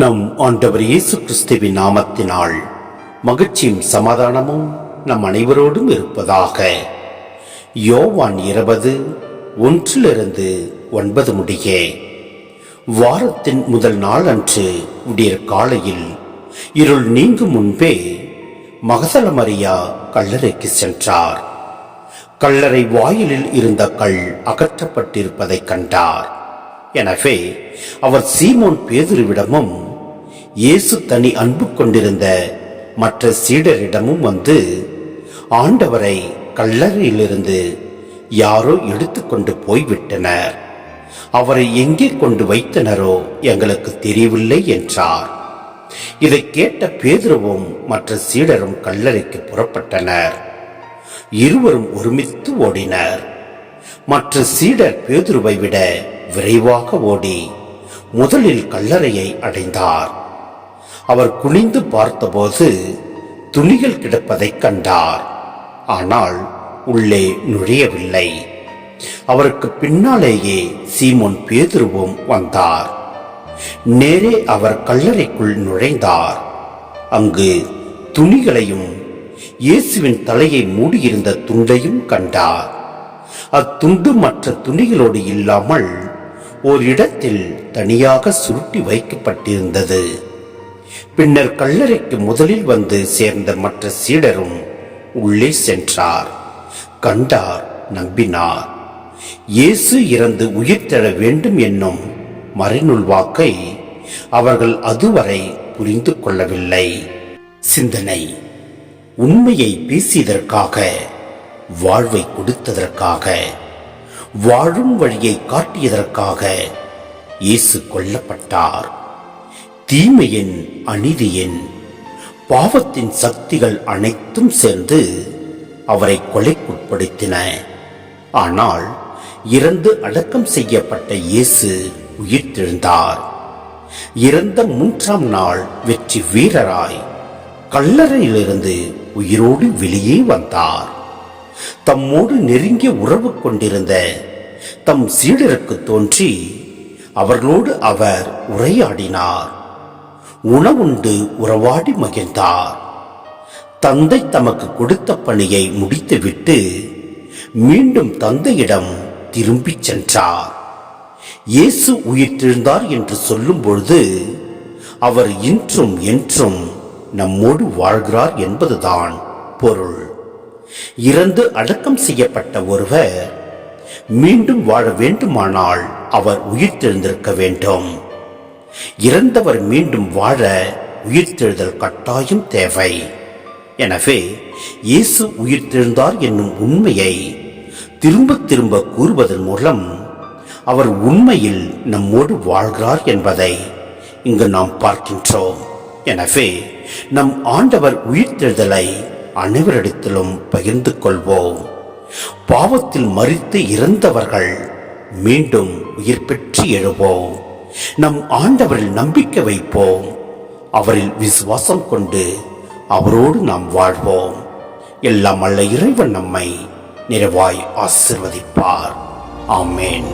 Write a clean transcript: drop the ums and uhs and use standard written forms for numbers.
நம் ஆண்டவர் இயேசு கிறிஸ்துவின் நாமத்தினால் மகிழ்ச்சியும் சமாதானமும் நம் அனைவரோடும் இருப்பதாக. யோவான் 20:1-9 முடிய. வாரத்தின் முதல் நாள் அன்று விடியற் காலையில் இருள் நீங்கும் முன்பே மகதல மரியா கல்லறைக்கு சென்றார். கல்லறை வாயிலில் இருந்த கல் அகற்றப்பட்டிருப்பதை கண்டார். எனவே அவர் சீமோன் பேதுருவிடமும் இயேசு தனி அன்பு கொண்டிருந்த மற்ற சீடரிடமும் வந்து, ஆண்டவரை கல்லறையிலிருந்து யாரோ எடுத்துக்கொண்டு போய்விட்டனர், அவரை எங்கே கொண்டு வைத்தனரோ எங்களுக்கு தெரியவில்லை என்றார். இதை கேட்ட பேதுருவும் மற்ற சீடரும் கல்லறைக்கு புறப்பட்டனர். இருவரும் ஒருமித்து ஓடினர். மற்ற சீடர் பேதுருவை விட விரைவாக ஓடி முதலில் கல்லறையை அடைந்தார். அவர் குனிந்து பார்த்தபோது துணிகள் கிடப்பதை கண்டார். ஆனால் உள்ளே நுழையவில்லை. அவருக்கு பின்னாலேயே சீமோன் பேதுருவும் வந்தார். நேரே அவர் கல்லறைக்குள் நுழைந்தார். அங்கு துணிகளையும் இயேசுவின் தலையை மூடியிருந்த துண்டையும் கண்டார். அத்துண்டு மற்ற துணிகளோடு இல்லாமல் ஓர் இடத்தில் தனியாக சுருட்டி வைக்கப்பட்டிருந்தது. பின்னர் கல்லறைக்கு முதலில் வந்து சேர்ந்த மற்ற சீடரும் உள்ளே சென்றார். கண்டார், நம்பினார். இயேசு இறந்து உயிர்த்தெழ வேண்டும் என்னும் மறைநூல் வாக்கை அவர்கள் அதுவரை புரிந்து கொள்ளவில்லை. சிந்தனை: உண்மையை பேசியதற்காக, வாழ்வை கொடுத்ததற்காக, வாழும் வழியை காட்டியதற்காக இயேசு கொல்லப்பட்டார். தீமையின், அநீதியின், பாவத்தின் சக்திகள் அனைத்தும் சேர்ந்து அவரை கொலைக்குட்படுத்தின. ஆனால் இறந்து அடக்கம் செய்யப்பட்ட இயேசு உயிர்த்தெழுந்தார். இறந்த 3ஆம் நாள் வெற்றி வீரராய் கல்லறையிலிருந்து உயிரோடு வெளியே வந்தார். தம்மோடு நெருங்கிய உறவு கொண்டிருந்த தம் சீடருக்கு தோன்றி அவர்களோடு அவர் உரையாடினார். உணவுண்டு உறவாடி மகிழ்ந்தார். தந்தை தமக்கு கொடுத்த பணியை முடித்துவிட்டு மீண்டும் தந்தையிடம் திரும்பிச் சென்றார். இயேசு உயிர்த்தெழுந்தார் என்று சொல்லும் பொழுது அவர் இன்றும் என்றும் நம்மோடு வாழ்கிறார் என்பதுதான் பொருள். இறந்து அடக்கம் செய்யப்பட்ட ஒருவர் மீண்டும் வாழ வேண்டுமானால் அவர் உயிர்த்தெழுந்திருக்க வேண்டும். இறந்தவர் மீண்டும் வாழ உயிர்த்தெழுதல் கட்டாயம் தேவை. எனவே இயேசு உயிர்த்தெழுந்தார் என்னும் உண்மையை திரும்ப திரும்ப கூறுவதன் மூலம் அவர் உண்மையில் நம்மோடு வாழ்கிறார் என்பதை இங்கு நாம் பார்க்கின்றோம். எனவே நம் ஆண்டவர் உயிர்த்தெழுதலை அனைவரிடத்திலும் பகிர்ந்து கொள்வோம். பாவத்தில் மரித்து இறந்தவர்கள் மீண்டும் உயிர் பெற்று எழுவோம். நம் ஆண்டவரில் நம்பிக்கை வைப்போம். அவரில் விசுவாசம் கொண்டு அவரோடு நாம் வாழ்வோம். எல்லாம் வல்ல இறைவன் நம்மை நிறைவாய் ஆசீர்வதிப்பார். ஆமென்.